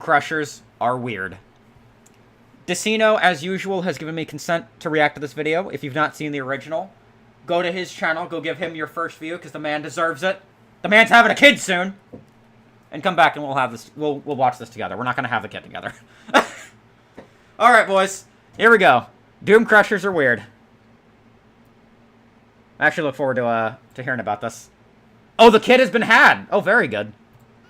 Crushers are weird. Decino, as usual, has given me consent to react to this video. If you've not seen the original, go to his channel, go give him your first view, because the man deserves it. The man's having a kid soon! And come back and we'll have this, we'll watch this together. We're not gonna have the kid together. Alright, boys. Here we go. Doom Crushers are weird. I actually look forward to hearing about this. Oh, the kid has been had! Oh, very good.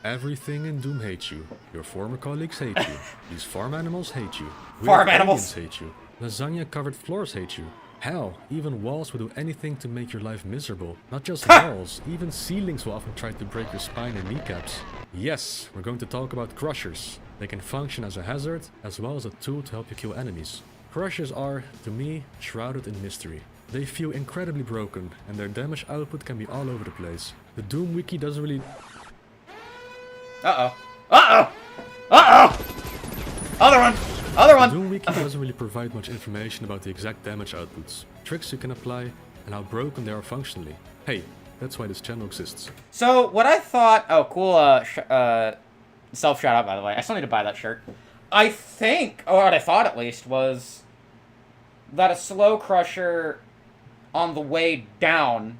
Everything in Doom hates you. Your former colleagues hate you. These farm animals hate you. Farm animals hate you. Lasagna-covered floors hate you. Hell, even walls will do anything to make your life miserable. Not just walls, even ceilings will often try to break your spine and kneecaps. Yes, we're going to talk about Crushers. They can function as a hazard, as well as a tool to help you kill enemies. Crushers are, to me, shrouded in mystery. They feel incredibly broken, and their damage output can be all over the place. The Doom wiki doesn't really... Uh-oh. Uh-oh! Uh-oh! Other one! Other one! The Doom wiki doesn't really provide much information about the exact damage outputs, tricks you can apply, and how broken they are functionally. Hey, that's why this channel exists. So, what I thought... Oh, cool, self-shout-out, by the way. I still need to buy that shirt. I think, or what I thought at least, was that a slow crusher on the way down,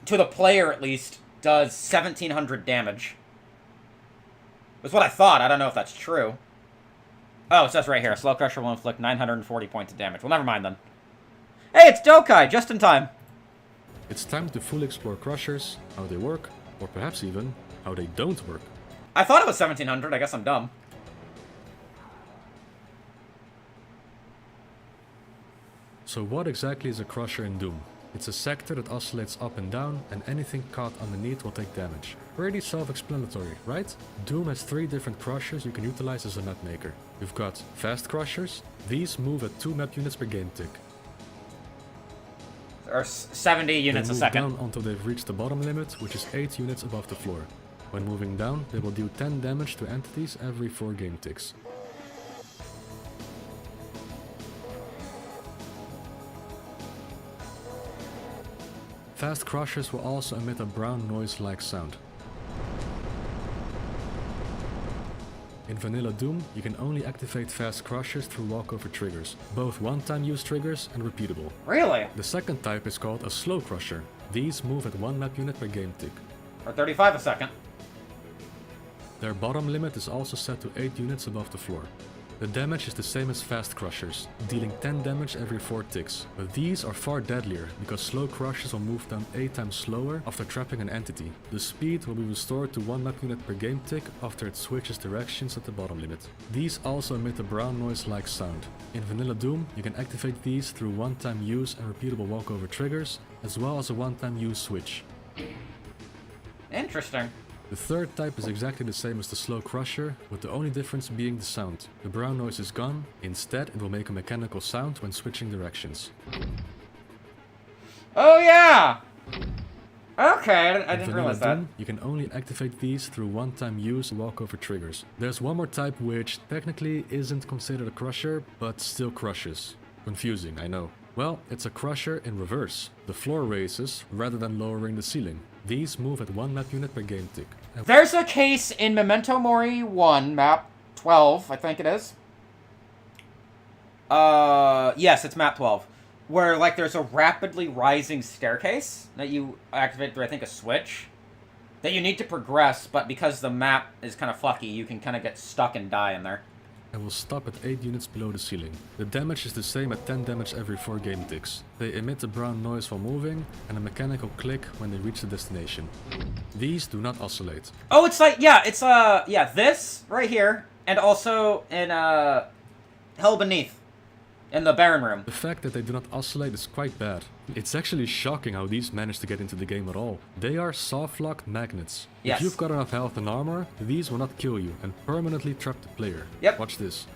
to the player at least, does 1,700 damage. That's what I thought. I don't know if that's true. Oh, it says right here, a slow crusher will inflict 940 points of damage. Well, never mind then. Hey, it's Dokai, just in time. It's time to fully explore Crushers, how they work, or perhaps even how they don't work. I thought it was 1,700, I guess I'm dumb. So what exactly is a Crusher in Doom? It's a sector that oscillates up and down, and anything caught underneath will take damage. Pretty self-explanatory, right? Doom has 3 different Crushers you can utilize as a map maker. You've got Fast Crushers. These move at 2 map units per game tick. There are 70 units a second. They move down until they've reached the bottom limit, which is 8 units above the floor. When moving down, they will do 10 damage to entities every 4 game ticks. Fast Crushers will also emit a brown noise-like sound. In Vanilla Doom, you can only activate Fast Crushers through walkover triggers, both one-time use triggers and repeatable. Really? The second type is called a Slow Crusher. These move at 1 map unit per game tick. Or 35 a second. Their bottom limit is also set to 8 units above the floor. The damage is the same as Fast Crushers, dealing 10 damage every 4 ticks, but these are far deadlier because Slow Crushers will move down 8 times slower after trapping an entity. The speed will be restored to 1 map unit per game tick after it switches directions at the bottom limit. These also emit a brown noise-like sound. In Vanilla Doom, you can activate these through one-time use and repeatable walkover triggers, as well as a one-time use switch. Interesting. The third type is exactly the same as the Slow Crusher, with the only difference being the sound. The brown noise is gone, instead it will make a mechanical sound when switching directions. Oh yeah! Okay, I didn't realize that. Doom, you can only activate these through one-time use and walkover triggers. There's one more type which technically isn't considered a crusher, but still crushes. Confusing, I know. Well, it's a crusher in reverse. The floor raises rather than lowering the ceiling. These move at 1 map unit per game tick. There's a case in Memento Mori 1, map 12, I think it is. Yes, it's map 12. Where, like, there's a rapidly rising staircase that you activate through, I think, a switch. That you need to progress, but because the map is kind of flucky, you can kind of get stuck and die in there. And will stop at 8 units below the ceiling. The damage is the same at 10 damage every 4 game ticks. They emit a brown noise while moving, and a mechanical click when they reach the destination. These do not oscillate. Oh, it's like, yeah, it's, yeah, this right here, and also in, Hell Beneath, in the Baron Room. The fact that they do not oscillate is quite bad. It's actually shocking how these manage to get into the game at all. They are soft-locked magnets. Yes. If you've got enough health and armor, these will not kill you and permanently trap the player. Yep. Watch this.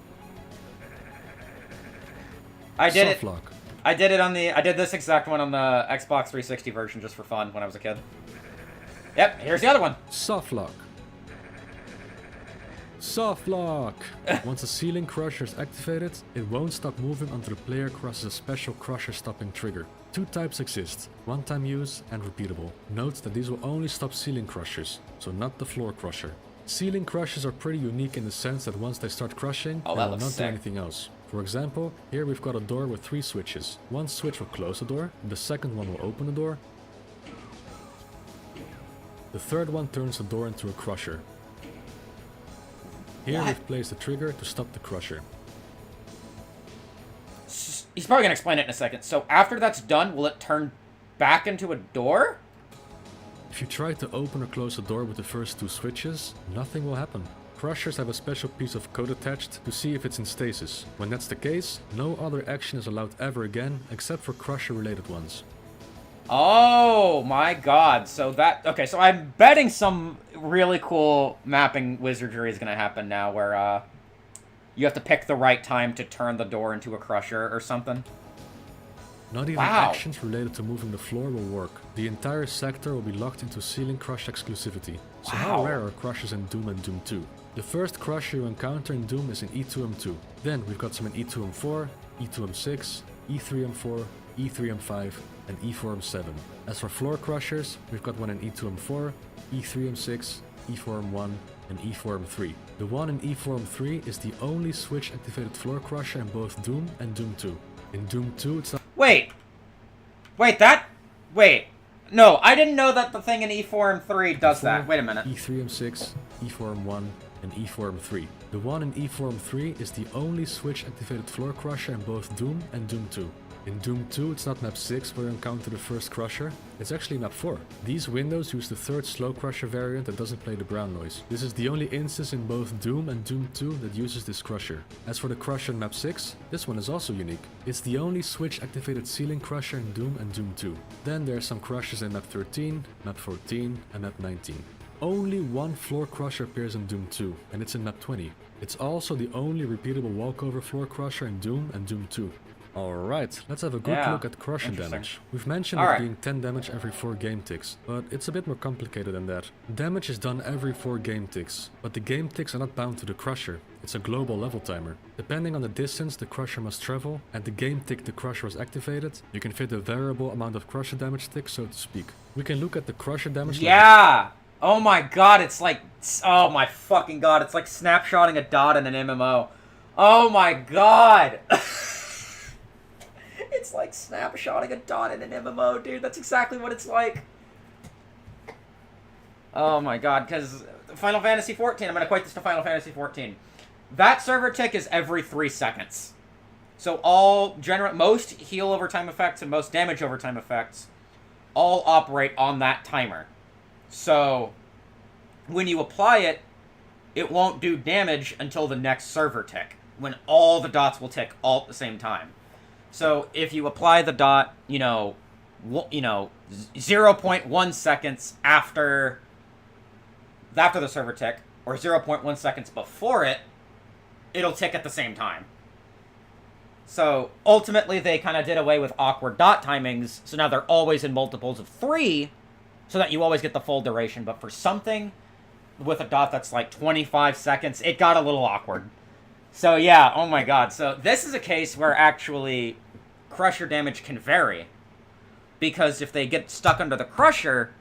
I did Soft lock. I did it on the, I did this exact one on the Xbox 360 version just for fun when I was a kid. Yep, here's the other one. Soft lock. Soft lock! Once a ceiling crusher is activated, it won't stop moving until the player crosses a special crusher stopping trigger. 2 types exist, one-time use and repeatable. Note that these will only stop ceiling crushers, so not the floor crusher. Ceiling crushes are pretty unique in the sense that once they start crushing, Oh, they that will looks not do sick. anything else. For example, here we've got a door with 3 switches. One switch will close the door, the second one will open the door. The third one turns the door into a crusher. Here What? we've placed a trigger to stop the crusher. He's probably gonna explain it in a second. So after that's done, will it turn back into a door? If you try to open or close the door with the first 2 switches, nothing will happen. Crushers have a special piece of code attached to see if it's in stasis. When that's the case, no other action is allowed ever again except for crusher related ones. Oh my god. So that... Okay, so I'm betting some really cool mapping wizardry is gonna happen now where, you have to pick the right time to turn the door into a crusher or something. Not even Wow. actions related to moving the floor will work. The entire sector will be locked into ceiling crush exclusivity. So how Wow. rare are crushers in Doom and Doom 2? The first crusher you encounter in Doom is in E2M2. Then we've got some in E2M4, E2M6, E3M4, E3M5, and E4M7. As for floor crushers, we've got one in E2M4, E3M6, E4M1, and E4M3. The one in E4M3 is the only switch activated floor crusher in both Doom and Doom 2. In Doom 2 it's not Wait. Wait. No, I didn't know that the thing in E4 and 3 does that. Wait a minute. E3M6, E4M1, and E4M3. The one in E4M3 is the only switch activated floor crusher in both Doom and Doom 2. In Doom 2 it's not map 6 where you encounter the first crusher, it's actually map 4. These windows use the third slow crusher variant that doesn't play the brown noise. This is the only instance in both Doom and Doom 2 that uses this crusher. As for the crusher in map 6, this one is also unique. It's the only switch activated ceiling crusher in Doom and Doom 2. Then there are some crushers in map 13, map 14, and map 19. Only one floor crusher appears in Doom 2, and it's in map 20. It's also the only repeatable walkover floor crusher in Doom and Doom 2. Alright, let's have a good Yeah, look at crushing interesting. damage. We've mentioned Alright. it being 10 damage every 4 game ticks, but it's a bit more complicated than that. Damage is done every 4 game ticks, but the game ticks are not bound to the crusher. It's a global level timer. Depending on the distance the crusher must travel and the game tick the crusher was activated, you can fit a variable amount of crusher damage ticks, so to speak. We can look at the crusher damage level. Yeah! Oh my god, it's like... Oh my fucking god, it's like snapshotting a dot in an MMO. Oh my god! It's like snapshotting a dot in an MMO, dude. That's exactly what it's like. Oh my god, because Final Fantasy XIV, I'm going to equate this to Final Fantasy XIV. That server tick is every 3 seconds. So most heal over time effects and most damage over time effects all operate on that timer. So when you apply it, it won't do damage until the next server tick, when all the dots will tick all at the same time. So if you apply the dot, 0.1 seconds after the server tick, or 0.1 seconds before it, it'll tick at the same time. So ultimately they kind of did away with awkward dot timings, so now they're always in multiples of 3, so that you always get the full duration. But for something with a dot that's like 25 seconds, it got a little awkward. So yeah, oh my god. So this is a case where actually crusher damage can vary. Because if they get stuck under the crusher,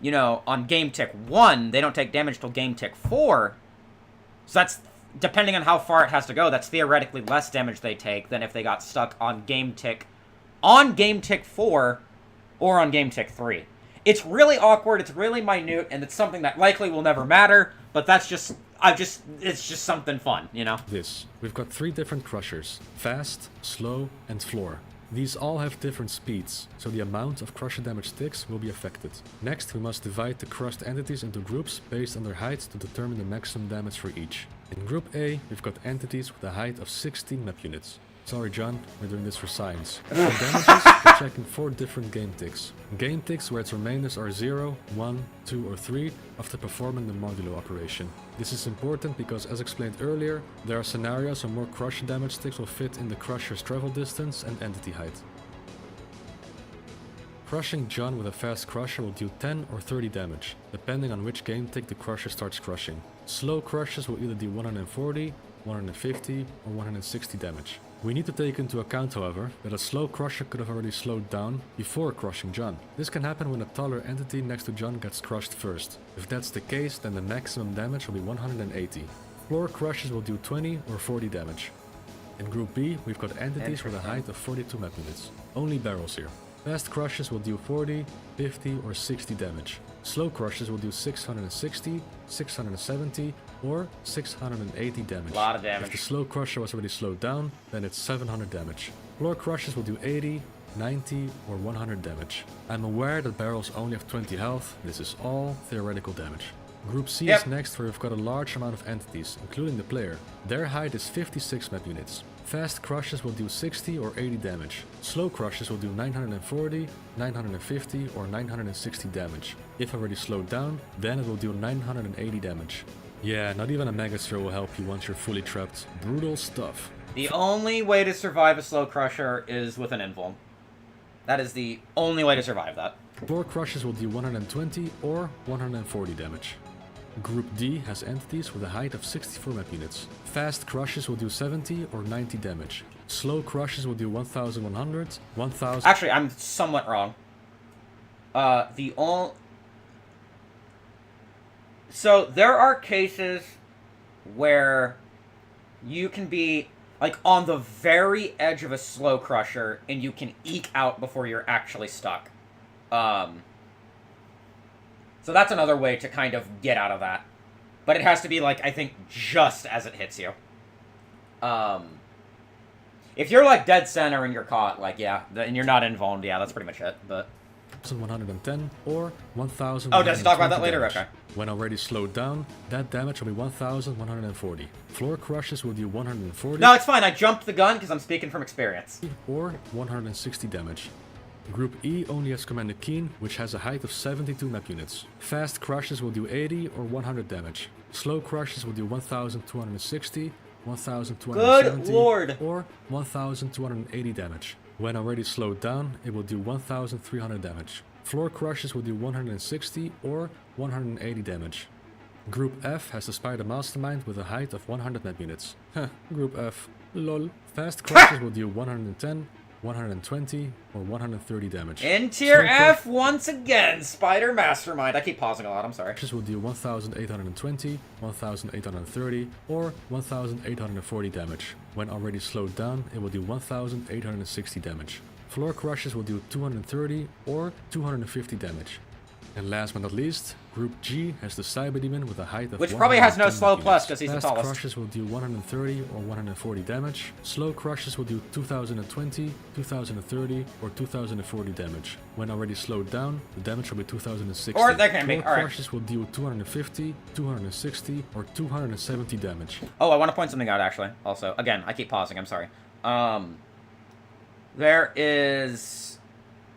on game tick 1, they don't take damage till game tick 4. So that's, depending on how far it has to go, that's theoretically less damage they take than if they got stuck on game tick 4 or on game tick 3. It's really awkward, it's really minute, and it's something that likely will never matter, but that's just... it's just something fun, We've got 3 different crushers: fast, slow, and floor. These all have different speeds, so the amount of crusher damage ticks will be affected. Next, we must divide the crushed entities into groups based on their height to determine the maximum damage for each. In Group A, we've got entities with a height of 16 map units. Sorry John, we're doing this for science. For damages, we're checking 4 different game ticks. Game ticks where its remainders are 0, 1, 2 or 3 after performing the modulo operation. This is important because, as explained earlier, there are scenarios where more crusher damage ticks will fit in the crusher's travel distance and entity height. Crushing John with a fast crusher will deal 10 or 30 damage, depending on which game tick the crusher starts crushing. Slow crushers will either deal 140, 150 or 160 damage. We need to take into account, however, that a slow crusher could have already slowed down before crushing John. This can happen when a taller entity next to John gets crushed first. If that's the case, then the maximum damage will be 180. Floor crushes will do 20 or 40 damage. In Group B, we've got entities with a height of 42 map units. Only barrels here. Fast crushes will do 40, 50 or 60 damage. Slow crushes will do 660, 670 or 680 damage. A lot of damage. If the slow crusher was already slowed down, then it's 700 damage. Floor crushes will do 80, 90 or 100 damage. I'm aware that barrels only have 20 health. This is all theoretical damage. Group C is next, where we've got a large amount of entities, including the player. Their height is 56 map units. Fast crushes will do 60 or 80 damage. Slow crushes will do 940, 950 or 960 damage. If already slowed down, then it will do 980 damage. Yeah, not even a Megasphere will help you once you're fully trapped. Brutal stuff. The only way to survive a slow crusher is with an invuln. That is the only way to survive that. Floor crushes will do 120 or 140 damage. Group D has entities with a height of 64 map units. Fast crushes will do 70 or 90 damage. Slow crushes will do 1100, 1000... Actually, I'm somewhat wrong. So, there are cases where you can be, like, on the very edge of a slow crusher, and you can eke out before you're actually stuck. So that's another way to kind of get out of that. But it has to be, like, I think, just as it hits you. If you're, like, dead center and you're caught, like, yeah, and you're not invulned, yeah, that's pretty much it, but... 110 or 1000. Oh, does he talk about that later? Okay. When already slowed down, that damage will be 1140. Floor crushes will do 140. No, it's fine, I jumped the gun because I'm speaking from experience. Or 160 damage. Group E only has Commander Keen, which has a height of 72 map units. Fast crushes will do 80 or 100 damage. Slow crushes will do 1260, 1270 Good lord! or 1280 damage. When already slowed down, it will do 1300 damage. Floor crushes will do 160 or 180 damage. Group F has the Spider Mastermind with a height of 100 map units. Heh, Group F. Lol. Fast crushes will do 110, 120 or 130 damage. In tier F once again, Spider Mastermind. I keep pausing a lot, I'm sorry. Crushes will do 1820, 1830 or 1840 damage. When already slowed down, it will do 1860 damage. Floor crushes will do 230 or 250 damage. And last but not least, Group G has the Cyber Demon with a height of which probably has no slow plus because he's Fast the tallest. crushes will do 130 or 140 damage. Slow crushes will do 2020, 2030 or 2040 damage. When already slowed down, the damage will be 2060. Or that can be. Floor Alright. crushes will do 250, 260 or 270 damage. Oh, I want to point something out actually. Also, again, I keep pausing. I'm sorry. There is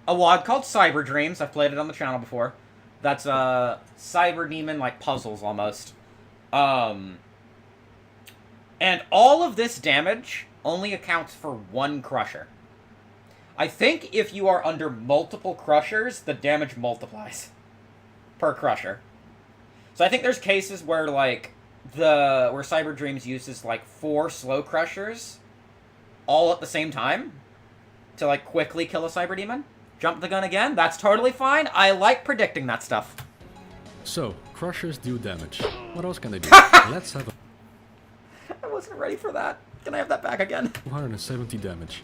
a WOD called Cyber Dreams. I've played it on the channel before. That's a cyber demon, like puzzles almost. And all of this damage only accounts for one crusher. I think if you are under multiple crushers, the damage multiplies per crusher. So I think there's cases where like where Cyber Dreams uses like 4 slow crushers all at the same time to like quickly kill a cyber demon. Jump the gun again? That's totally fine. I like predicting that stuff. So, crushers do damage. What else can they do? Let's have a... I wasn't ready for that. Can I have that back again? 270 damage.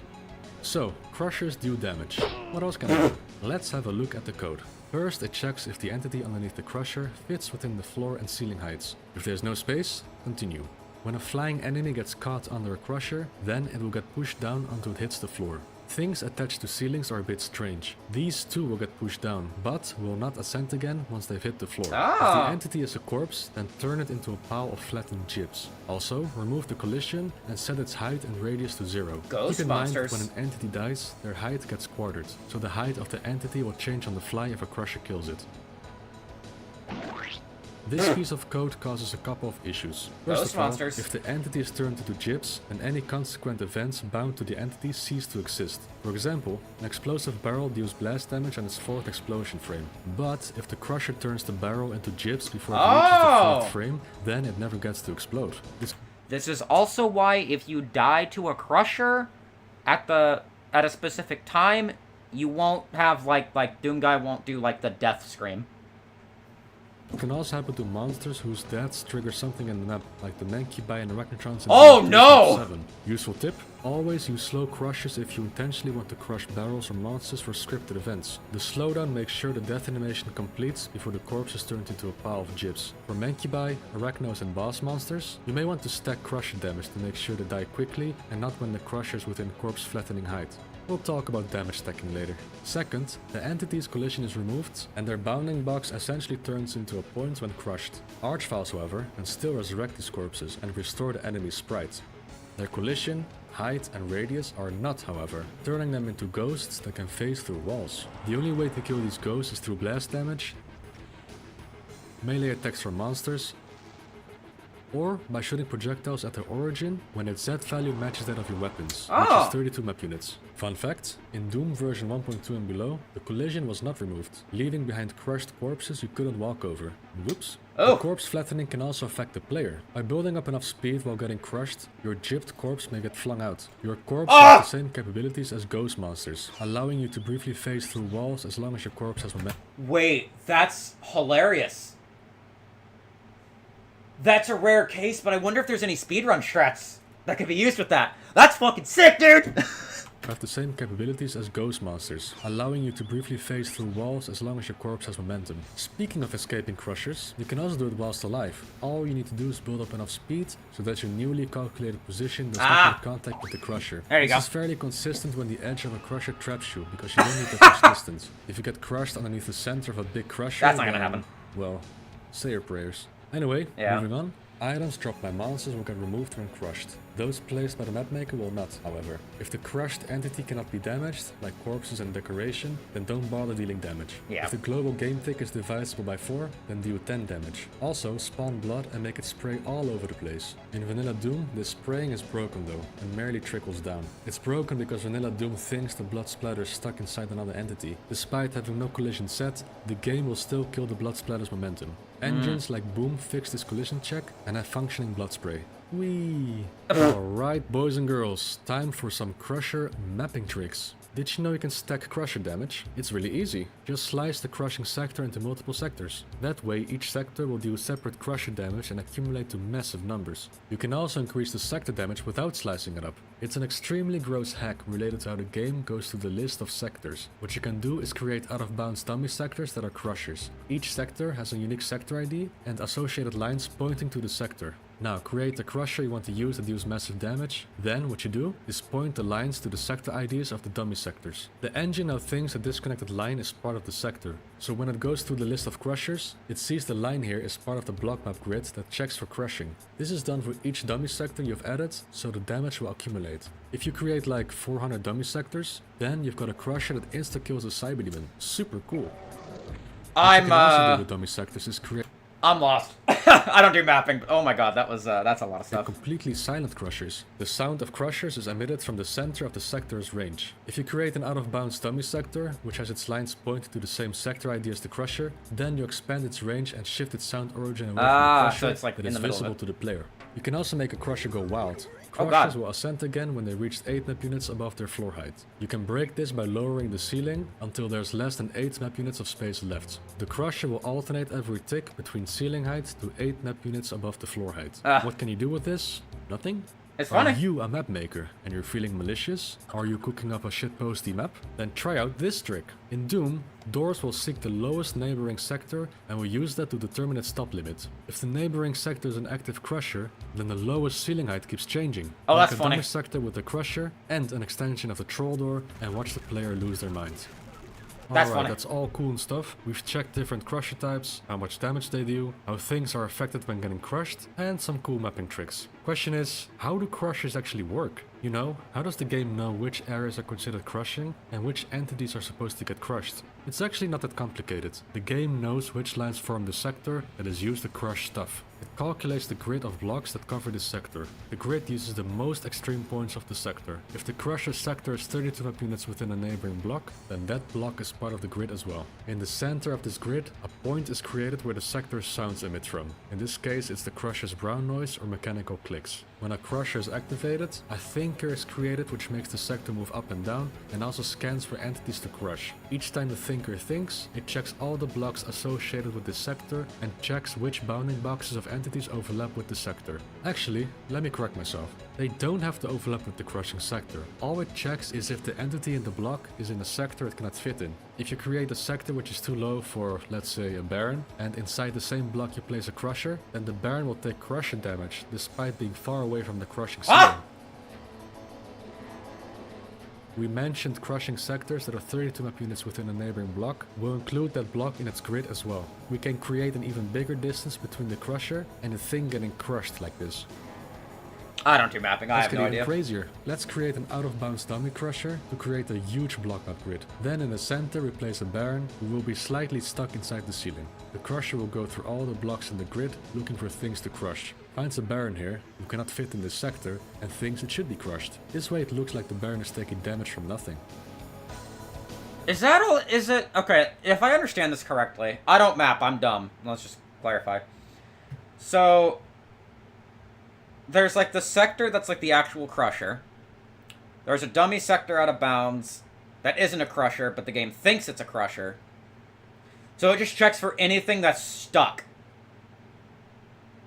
So, crushers do damage. What else can they do? Let's have a look at the code. First, it checks if the entity underneath the crusher fits within the floor and ceiling heights. If there's no space, continue. When a flying enemy gets caught under a crusher, then it will get pushed down until it hits the floor. Things attached to ceilings are a bit strange. These too will get pushed down, but will not ascend again once they've hit the floor. If the entity is a corpse, then turn it into a pile of flattened chips. Also, remove the collision and set its height and radius to 0. Keep in mind, when an entity dies, their height gets quartered, so the height of the entity will change on the fly if a crusher kills it. This piece of code causes a couple of issues. First of all, if the entity is turned into gyps, then any consequent events bound to the entity cease to exist. For example, an explosive barrel deals blast damage on its 4th explosion frame. But if the crusher turns the barrel into gyps before it reaches the 4th frame, then it never gets to explode. This is also why if you die to a crusher at a specific time, you won't have like Doomguy won't do like the death scream. It can also happen to monsters whose deaths trigger something in the map, like the Mancubi and Arachnotrons in Oh Doom no! 7. Useful tip, always use slow crushes if you intentionally want to crush barrels or monsters for scripted events. The slowdown makes sure the death animation completes before the corpse is turned into a pile of gyps. For Mancubi, Arachnos and boss monsters, you may want to stack crusher damage to make sure they die quickly and not when the crusher is within corpse flattening height. We'll talk about damage stacking later. Second, the entity's collision is removed, and their bounding box essentially turns into a point when crushed. Archviles, however, can still resurrect these corpses and restore the enemy's sprite. Their collision, height and radius are not, however, turning them into ghosts that can phase through walls. The only way to kill these ghosts is through blast damage, melee attacks from monsters, or by shooting projectiles at their origin when its Z value matches that of your weapons, which is 32 map units. Fun fact, in Doom version 1.2 and below, the collision was not removed, leaving behind crushed corpses you couldn't walk over. Whoops. The corpse flattening can also affect the player. By building up enough speed while getting crushed, your gypped corpse may get flung out. Your corpse has the same capabilities as ghost monsters, allowing you to briefly phase through walls as long as your corpse has momentum. Wait, that's hilarious. That's a rare case, but I wonder if there's any speedrun strats that could be used with that. That's fucking sick, dude! Have the same capabilities as ghost monsters, allowing you to briefly phase through walls as long as your corpse has momentum. Speaking of escaping crushers, you can also do it whilst alive. All you need to do is build up enough speed so that your newly calculated position does not make contact with the crusher. There you go. This is fairly consistent when the edge of a crusher traps you, because you don't need that much distance. If you get crushed underneath the center of a big crusher, that's not gonna happen. Well, say your prayers. Anyway, moving on. Items dropped by monsters will get removed when crushed. Those placed by the mapmaker will not, however. If the crushed entity cannot be damaged, like corpses and decoration, then don't bother dealing damage. If the global game tick is divisible by 4, then deal 10 damage. Also, spawn blood and make it spray all over the place. In Vanilla Doom, this spraying is broken though, and merely trickles down. It's broken because Vanilla Doom thinks the blood splatter is stuck inside another entity. Despite having no collision set, the game will still kill the blood splatter's momentum. Engines like Boom fix this collision check and have functioning blood spray. Whee! Alright boys and girls, time for some crusher mapping tricks. Did you know you can stack crusher damage? It's really easy. Just slice the crushing sector into multiple sectors. That way each sector will deal separate crusher damage and accumulate to massive numbers. You can also increase the sector damage without slicing it up. It's an extremely gross hack related to how the game goes through the list of sectors. What you can do is create out-of-bounds dummy sectors that are crushers. Each sector has a unique sector ID and associated lines pointing to the sector. Now create the crusher you want to use that deals massive damage. Then what you do is point the lines to the sector IDs of the dummy sectors. The engine now thinks a disconnected line is part of the sector. So when it goes through the list of crushers, it sees the line here as part of the block map grid that checks for crushing. This is done for each dummy sector you've added, so the damage will accumulate. If you create like 400 dummy sectors, then you've got a crusher that insta-kills a Cyberdemon. Super cool. What you can also do with dummy sectors is create I'm lost. I don't do mapping. Oh my god, that's a lot of stuff. Completely silent crushers. The sound of crushers is emitted from the center of the sector's range. If you create an out-of-bounds dummy sector, which has its lines pointed to the same sector ID as the crusher, then you expand its range and shift its sound origin away from the crusher so it's like that in is the middle visible of it. to the player. You can also make a crusher go wild. Oh Crushers god. will ascend again when they reach 8 map units above their floor height. You can break this by lowering the ceiling until there's less than 8 map units of space left. The crusher will alternate every tick between ceiling height to 8 map units above the floor height. What can you do with this? Nothing? It's funny. Are you a map maker and you're feeling malicious? Are you cooking up a shitposty map? Then try out this trick. In Doom, doors will seek the lowest neighboring sector and will use that to determine its top limit. If the neighboring sector is an active crusher, then the lowest ceiling height keeps changing. Oh, Make that's a funny. dummy sector with the crusher and an extension of the troll door and watch the player lose their mind. That's Alright, funny. that's all cool and stuff. We've checked different crusher types, how much damage they do, how things are affected when getting crushed, and some cool mapping tricks. Question is, how do crushers actually work? You know, how does the game know which areas are considered crushing and which entities are supposed to get crushed? It's actually not that complicated. The game knows which lines form the sector that is used to crush stuff. It calculates the grid of blocks that cover this sector. The grid uses the most extreme points of the sector. If the crusher sector is 32 map units within a neighboring block, then that block is part of the grid as well. In the center of this grid, a point is created where the sector's sounds emit from. In this case, it's the crusher's brown noise or mechanical click. clicks. When a crusher is activated, a thinker is created which makes the sector move up and down and also scans for entities to crush. Each time the thinker thinks, it checks all the blocks associated with the sector and checks which bounding boxes of entities overlap with the sector. Actually, let me correct myself. They don't have to overlap with the crushing sector. All it checks is if the entity in the block is in a sector it cannot fit in. If you create a sector which is too low for, let's say, a Baron, and inside the same block you place a crusher, then the Baron will take crusher damage despite being far away from the crushing ceiling. We mentioned crushing sectors that are 32 map units within a neighboring block. We'll include that block in its grid as well. We can create an even bigger distance between the crusher and the thing getting crushed like this. I don't do mapping, I have no idea. Let's get even crazier. Let's create an out-of-bounds dummy crusher to create a huge block map grid. Then in the center we place a Baron who will be slightly stuck inside the ceiling. The crusher will go through all the blocks in the grid looking for things to crush. Finds a Baron here who cannot fit in this sector and thinks it should be crushed. This way it looks like the Baron is taking damage from nothing. Is that all? Is it? Okay, if I understand this correctly, I don't map, I'm dumb. Let's just clarify. So there's like the sector that's like the actual crusher. There's a dummy sector out of bounds that isn't a crusher, but the game thinks it's a crusher. So it just checks for anything that's stuck.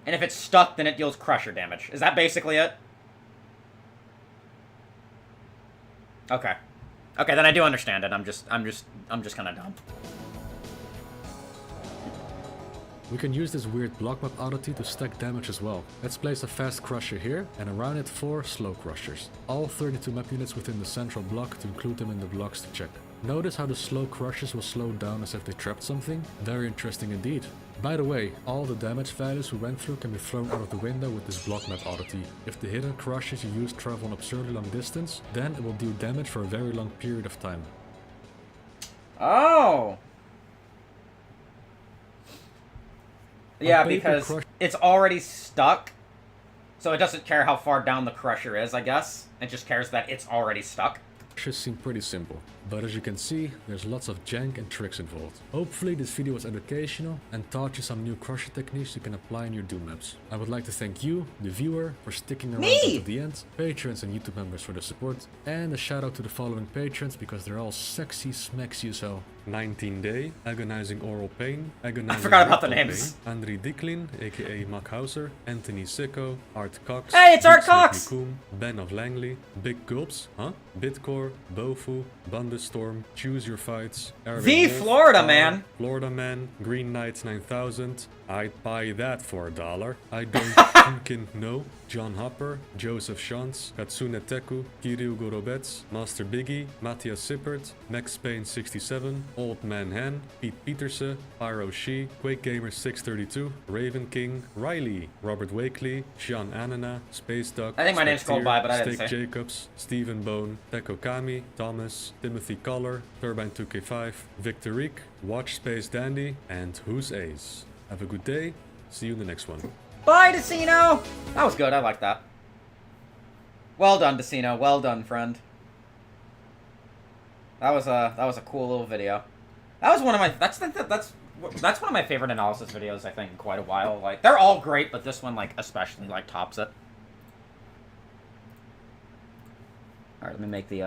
And if it's stuck, then it deals crusher damage. Is that basically it? Okay. Okay, then I do understand it. I'm just kind of dumb. We can use this weird block map oddity to stack damage as well. Let's place a fast crusher here, and around it 4 slow crushers. All 32 map units within the central block to include them in the blocks to check. Notice how the slow crushers will slow down as if they trapped something? Very interesting indeed. By the way, all the damage values we went through can be thrown out of the window with this block map oddity. If the hidden crushers you use travel an absurdly long distance, then it will do damage for a very long period of time. Oh! Yeah, because it's already stuck, so it doesn't care how far down the crusher is, I guess. It just cares that it's already stuck. Crushes seem pretty simple, but as you can see, there's lots of jank and tricks involved. Hopefully this video was educational and taught you some new crusher techniques you can apply in your Doom maps. I would like to thank you, the viewer, for sticking around until the end, patrons and YouTube members for the support, and a shout out to the following patrons because they're all sexy smexy as hell. 19 Day, Agonizing Oral Pain, Agonizing I forgot about the Rectal names. Pain, Andri Dicklin, aka Mac Hauser, Anthony Sicko, Art Cox, Hey, it's Art Beats Cox! Nicky Koom, Ben of Langley, Big Gulps, Bitcore, Bofu, Bundestorm, Choose Your Fights, The Florida Man! Florida Man, Green Knights 9000, I'd buy that for $1. I don't fucking know. John Hopper, Joseph Shantz, Katsune Teku, Kiryu Gorobets, Master Biggie, Matthias Sippert, Max Payne 67, Old Man Han, Pete Peterse, Pyro Shi, Quake Gamer 632, Raven King, Riley, Robert Wakely, Sean Anana, Space Duck, I think my name's called by, but I didn't Steak say. Jacobs, Stephen Bone, Teko Kami, Thomas, Timothy Collar, Turbine 2K5, Victor Reek, Watch Space Dandy, and Who's Ace. Have a good day. See you in the next one. Bye, Decino! That was good, I like that. Well done, Decino. Well done, friend. That was a cool little video. That was one of my that's one of my favorite analysis videos, I think, in quite a while. Like, they're all great, but this one, like, especially, like, tops it. Alright, let me make the